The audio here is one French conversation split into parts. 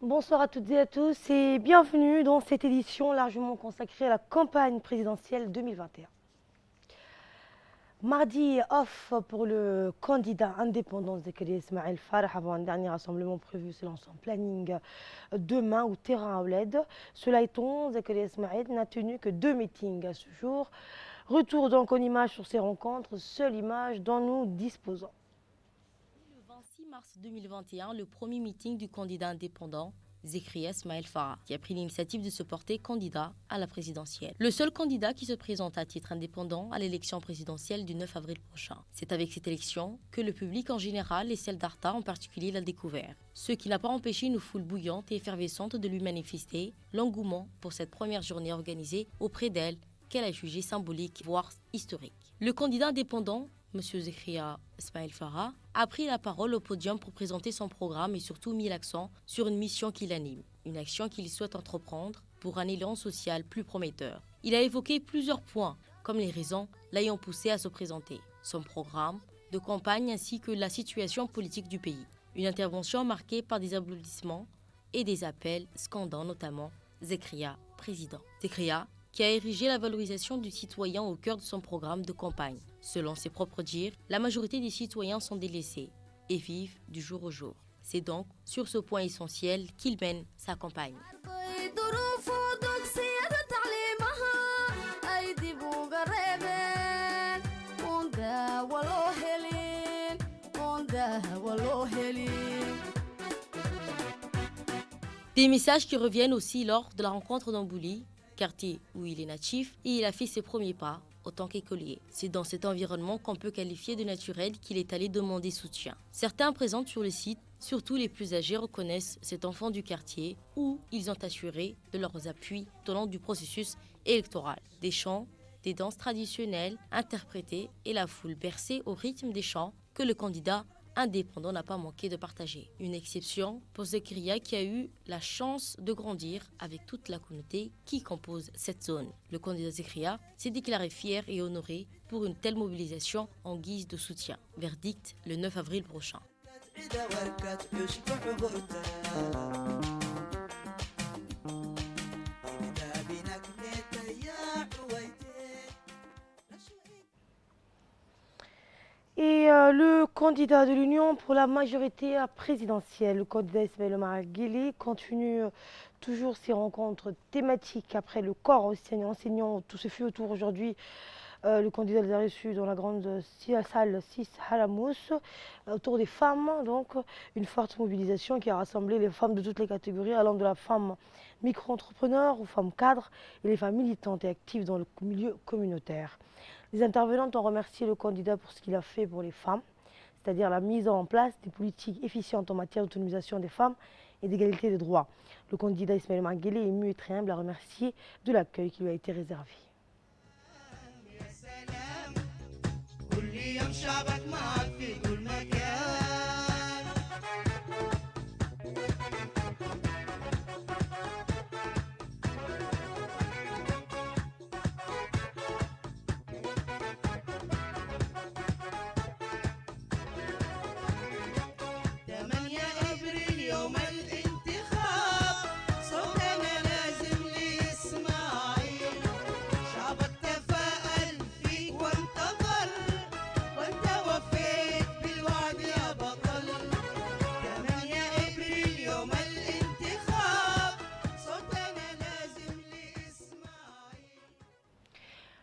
Bonsoir à toutes et à tous et bienvenue dans cette édition largement consacrée à la campagne présidentielle 2021. Mardi off pour le candidat indépendant Zakaria Ismail Farah avant un dernier rassemblement prévu selon son planning demain au terrain Aouled. Cela étant, Zakaria Ismail n'a tenu que 2 meetings à ce jour. Retour donc en images sur ces rencontres, seule image dont nous disposons. Le 26 mars 2021, le premier meeting du candidat indépendant, Zakaria Ismail Farah, qui a pris l'initiative de se porter candidat à la présidentielle. Le seul candidat qui se présente à titre indépendant à l'élection présidentielle du 9 avril prochain. C'est avec cette élection que le public en général et celle d'Arta en particulier l'a découvert. Ce qui n'a pas empêché une foule bouillante et effervescente de lui manifester l'engouement pour cette première journée organisée auprès d'elle qu'elle a jugée symbolique, voire historique. Le candidat indépendant, M. Zakaria Ismail Farah, a pris la parole au podium pour présenter son programme et surtout mis l'accent sur une mission qui l'anime, une action qu'il souhaite entreprendre pour un élan social plus prometteur. Il a évoqué plusieurs points, comme les raisons l'ayant poussé à se présenter, son programme de campagne ainsi que la situation politique du pays. Une intervention marquée par des applaudissements et des appels scandant notamment Zakaria président. Zakaria qui a érigé la valorisation du citoyen au cœur de son programme de campagne. Selon ses propres dires, la majorité des citoyens sont délaissés et vivent du jour au jour. C'est donc sur ce point essentiel qu'il mène sa campagne. Des messages qui reviennent aussi lors de la rencontre d'Ambouli, quartier où il est natif, et il a fait ses premiers pas en tant qu'écolier. C'est dans cet environnement qu'on peut qualifier de naturel qu'il est allé demander soutien. Certains présents sur le site, surtout les plus âgés, reconnaissent cet enfant du quartier où ils ont assuré de leurs appuis tout au long du processus électoral. Des chants, des danses traditionnelles interprétées et la foule bercée au rythme des chants que le candidat indépendant n'a pas manqué de partager. Une exception pour Zakaria qui a eu la chance de grandir avec toute la communauté qui compose cette zone. Le candidat Zakaria s'est déclaré fier et honoré pour une telle mobilisation en guise de soutien. Verdict le 9 avril prochain. Et le candidat de l'Union pour la majorité présidentielle, le candidat Ismail Omar Guelleh, continue toujours ses rencontres thématiques après le corps enseignant. Tout se fait autour aujourd'hui. Le candidat les a reçus dans la grande salle 6 Haramous, autour des femmes. Donc, une forte mobilisation qui a rassemblé les femmes de toutes les catégories, allant de la femme micro-entrepreneur aux femmes cadres et les femmes militantes et actives dans le milieu communautaire. Les intervenantes ont remercié le candidat pour ce qu'il a fait pour les femmes, c'est-à-dire la mise en place des politiques efficientes en matière d'autonomisation des femmes et d'égalité des droits. Le candidat Ismail Omar Guelleh, ému et très humble, a remercié de l'accueil qui lui a été réservé.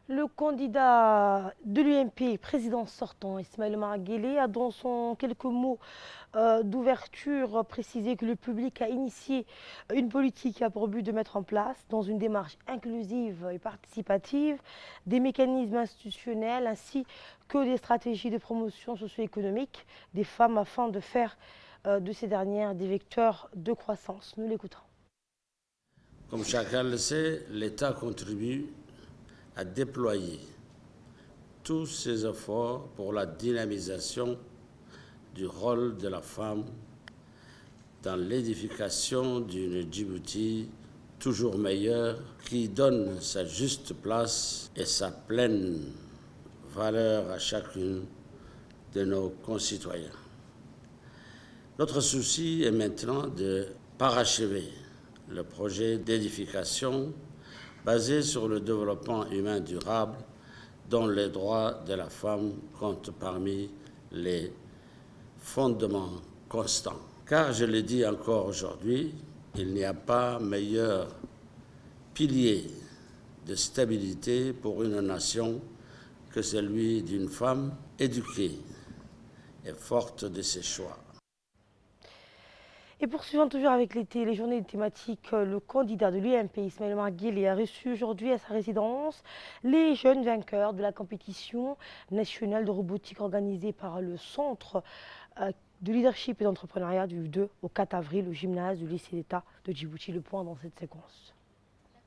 Le candidat de l'UMP, président sortant, Ismail Omar Guelleh, a dans son quelques mots d'ouverture précisé que le public a initié une politique qui a pour but de mettre en place, dans une démarche inclusive et participative, des mécanismes institutionnels ainsi que des stratégies de promotion socio-économique des femmes afin de faire de ces dernières des vecteurs de croissance. Nous l'écoutons. Comme chacun le sait, l'État contribue à déployer tous ses efforts pour la dynamisation du rôle de la femme dans l'édification d'une Djibouti toujours meilleure qui donne sa juste place et sa pleine valeur à chacune de nos concitoyens. Notre souci est maintenant de parachever le projet d'édification basé sur le développement humain durable dont les droits de la femme comptent parmi les fondements constants. Car je le dis encore aujourd'hui, il n'y a pas meilleur pilier de stabilité pour une nation que celui d'une femme éduquée et forte de ses choix. Et poursuivant toujours avec l'été, les journées thématiques, le candidat de l'UMP, Ismaël Omar Guelleh, a reçu aujourd'hui à sa résidence les jeunes vainqueurs de la compétition nationale de robotique organisée par le Centre de leadership et d'entrepreneuriat du 2 au 4 avril au gymnase du lycée d'État de Djibouti. Le point dans cette séquence.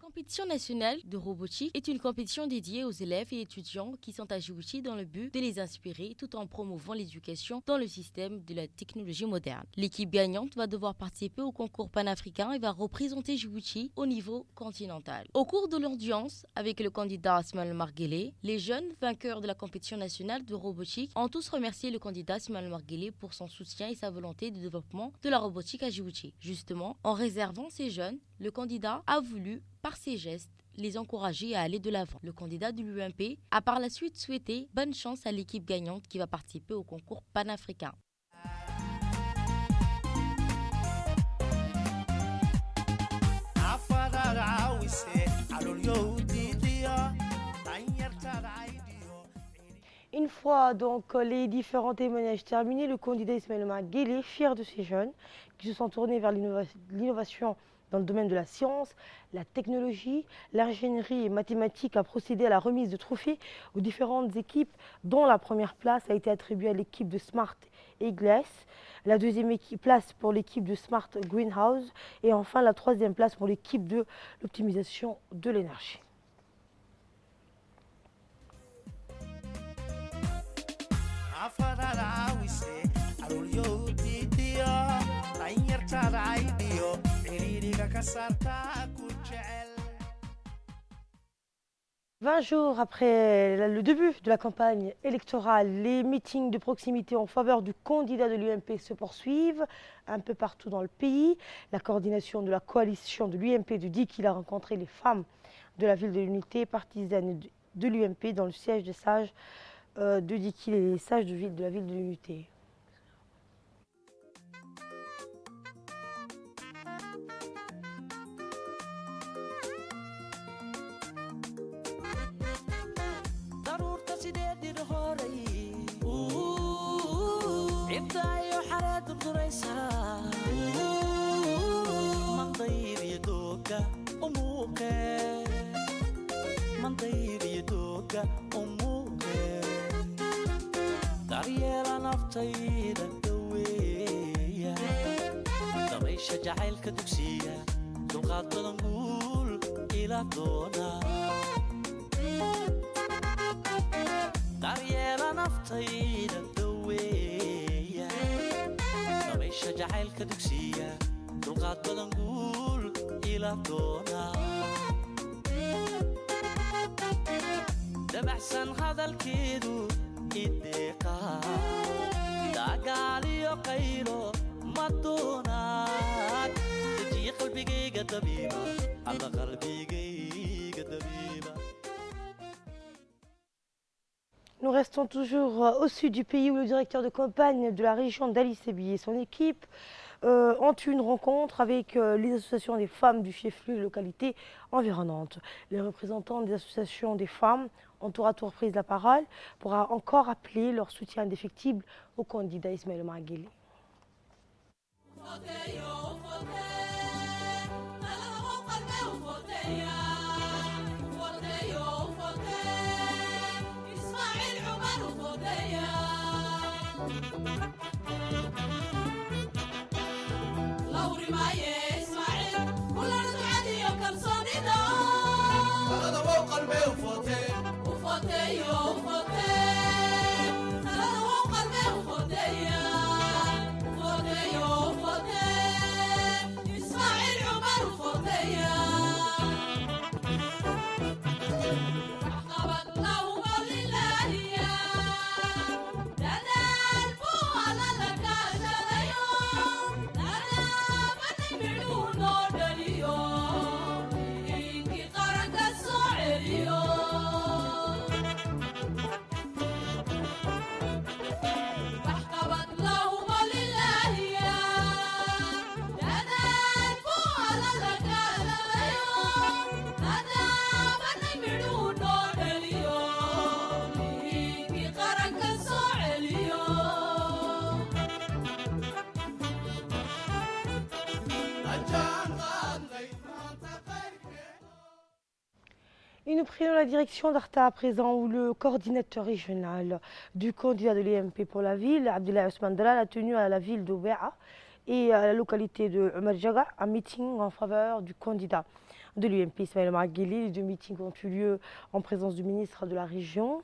La compétition nationale de robotique est une compétition dédiée aux élèves et étudiants qui sont à Djibouti dans le but de les inspirer tout en promouvant l'éducation dans le système de la technologie moderne. L'équipe gagnante va devoir participer au concours panafricain et va représenter Djibouti au niveau continental. Au cours de l'audience avec le candidat Ismaël Omar Guelleh, les jeunes vainqueurs de la compétition nationale de robotique ont tous remercié le candidat Ismaël Omar Guelleh pour son soutien et sa volonté de développement de la robotique à Djibouti. Justement, en réservant ces jeunes, le candidat a voulu par ses gestes, les encourager à aller de l'avant. Le candidat de l'UMP a par la suite souhaité bonne chance à l'équipe gagnante qui va participer au concours panafricain. Une fois donc les différents témoignages terminés, le candidat Ismaël Omar Guelleh, fier de ces jeunes qui se sont tournés vers l'innovation dans le domaine de la science, la technologie, l'ingénierie et mathématiques, a procédé à la remise de trophées aux différentes équipes, dont la première place a été attribuée à l'équipe de Smart Eagles, la deuxième place pour l'équipe de Smart Greenhouse et enfin la troisième place pour l'équipe de l'optimisation de l'énergie. « 20 jours après le début de la campagne électorale, les meetings de proximité en faveur du candidat de l'UMP se poursuivent un peu partout dans le pays. La coordination de la coalition de l'UMP dit qu'il a rencontré les femmes de la ville de l'Unité, partisanes de l'UMP, dans le siège des sages de Dikil et les sages de la ville de l'Unité. jacaylka dugsiga dulqaad badan guul ila doona daryeela naftayda daweeya dabaysha jacaylka dugsiga dulqaad badan guul ila doona dabacsan hadalkeedu ideeqa dagaaliyo qaylo madoonaan dejiye qalbigayga dabiiba alla qalbigayga dabiiba. Nous restons toujours au sud du pays où le directeur de campagne de la région d'Ali Sébi et son équipe ont eu une rencontre avec les associations des femmes du chef-lieu de localité environnante. Les représentants des associations des femmes ont tour à tour pris la parole pour encore appeler leur soutien indéfectible au candidat Ismaël Omar Guelleh. nous prenons la direction d'Arta à présent, où le coordinateur régional du candidat de l'UMP pour la ville, Abdoulaye Ousmane Dalal, a tenu à la ville de Ouéa et à la localité de Omar Jaga un meeting en faveur du candidat de l'UMP, Ismaël Omar Guelleh. Les deux meetings ont eu lieu en présence du ministre de la région,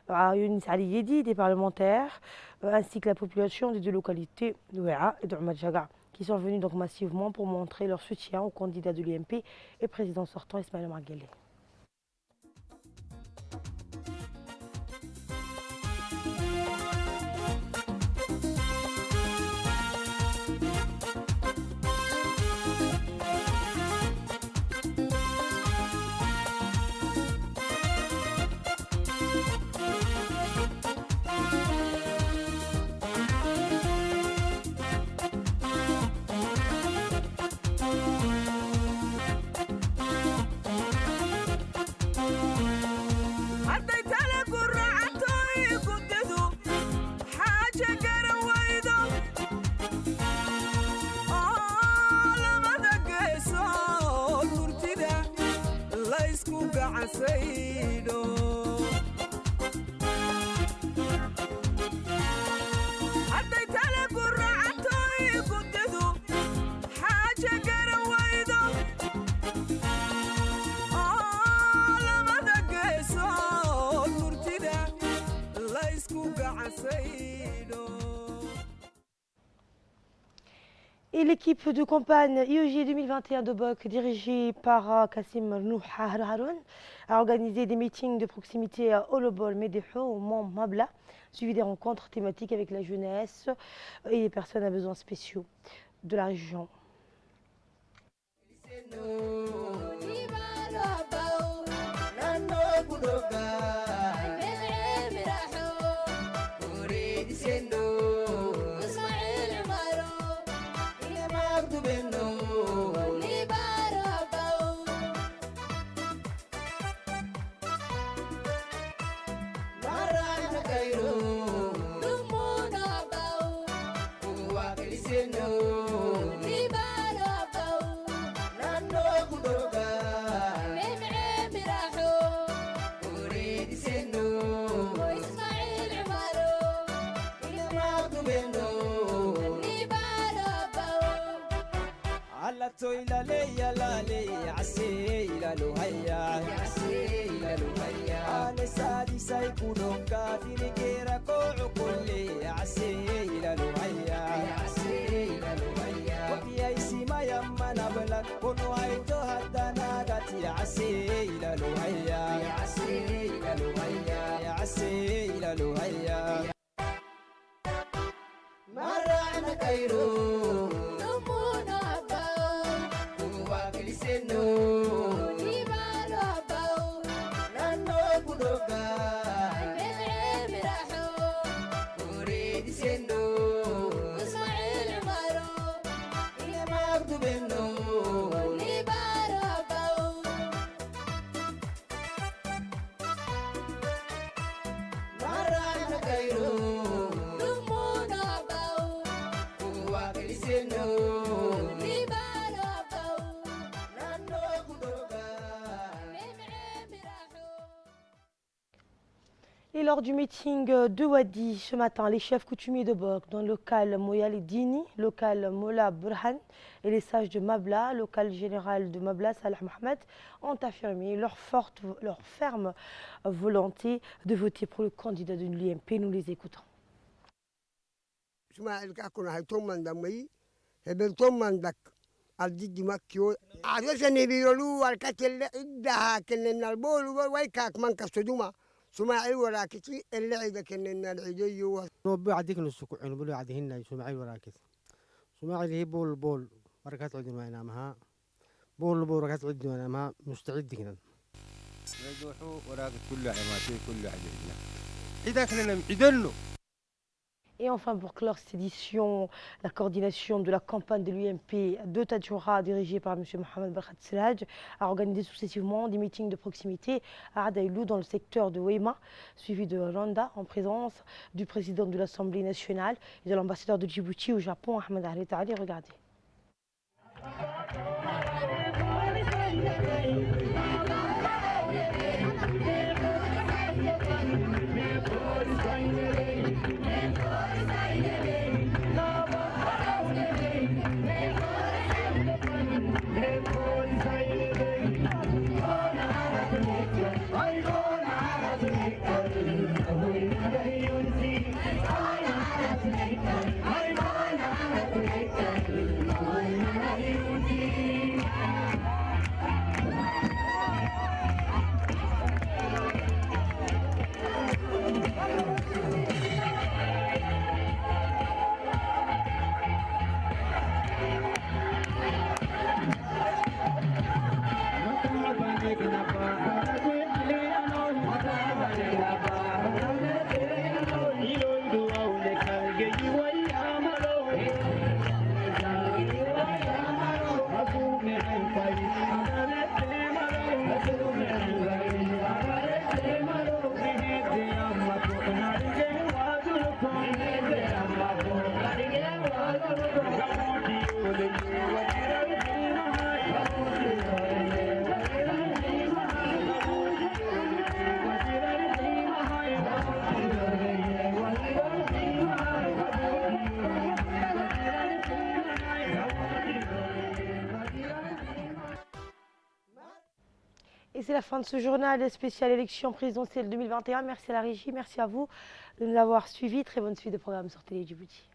Younis Ali Yedi, des parlementaires, ainsi que la population des deux localités de Ouéa et de Omar Jaga, qui sont venus donc massivement pour montrer leur soutien au candidat de l'UMP et président sortant Ismaël Omar Guelleh. Et l'équipe de campagne IEG 2021 de BOC, dirigée par Kassim Nouha Haroun, a organisé des meetings de proximité à Olobol, Médého, au Mont Mabla, suivi des rencontres thématiques avec la jeunesse et les personnes à besoins spéciaux de la région. Et lors du meeting de Wadi ce matin, les chefs coutumiers de Bok, dans le local Moyal Dini, local Mola Burhan et les sages de Mabla, local général de Mabla, Salah Mohamed, ont affirmé leur ferme volonté de voter pour le candidat de l'UMP. Nous les écoutons. سماعي وراكتي اللعيبة كنا العيدي ربي عديك نسكوعين بلو عديهن سماعي وراكت سماعي اللي هي بول بركات عدي ما ينامها بول بركات عدي ما ينامها مستعد كنا يدوحوا وراكت كل عماتي كل عدينا إذا كنا عدلنا. Et enfin, pour clore cette édition, la coordination de la campagne de l'UMP de Tadjoura, dirigée par M. Mohamed Barkhat Selhadj, a organisé successivement des meetings de proximité à Adaïlou dans le secteur de Weima, suivi de Rwanda, en présence du président de l'Assemblée nationale et de l'ambassadeur de Djibouti au Japon, Ahmed Ali Taali. Regardez. Et c'est la fin de ce journal spécial élection présidentielle 2021. Merci à la régie, merci à vous de nous avoir suivis. Très bonne suite de programme sur Télé Djibouti.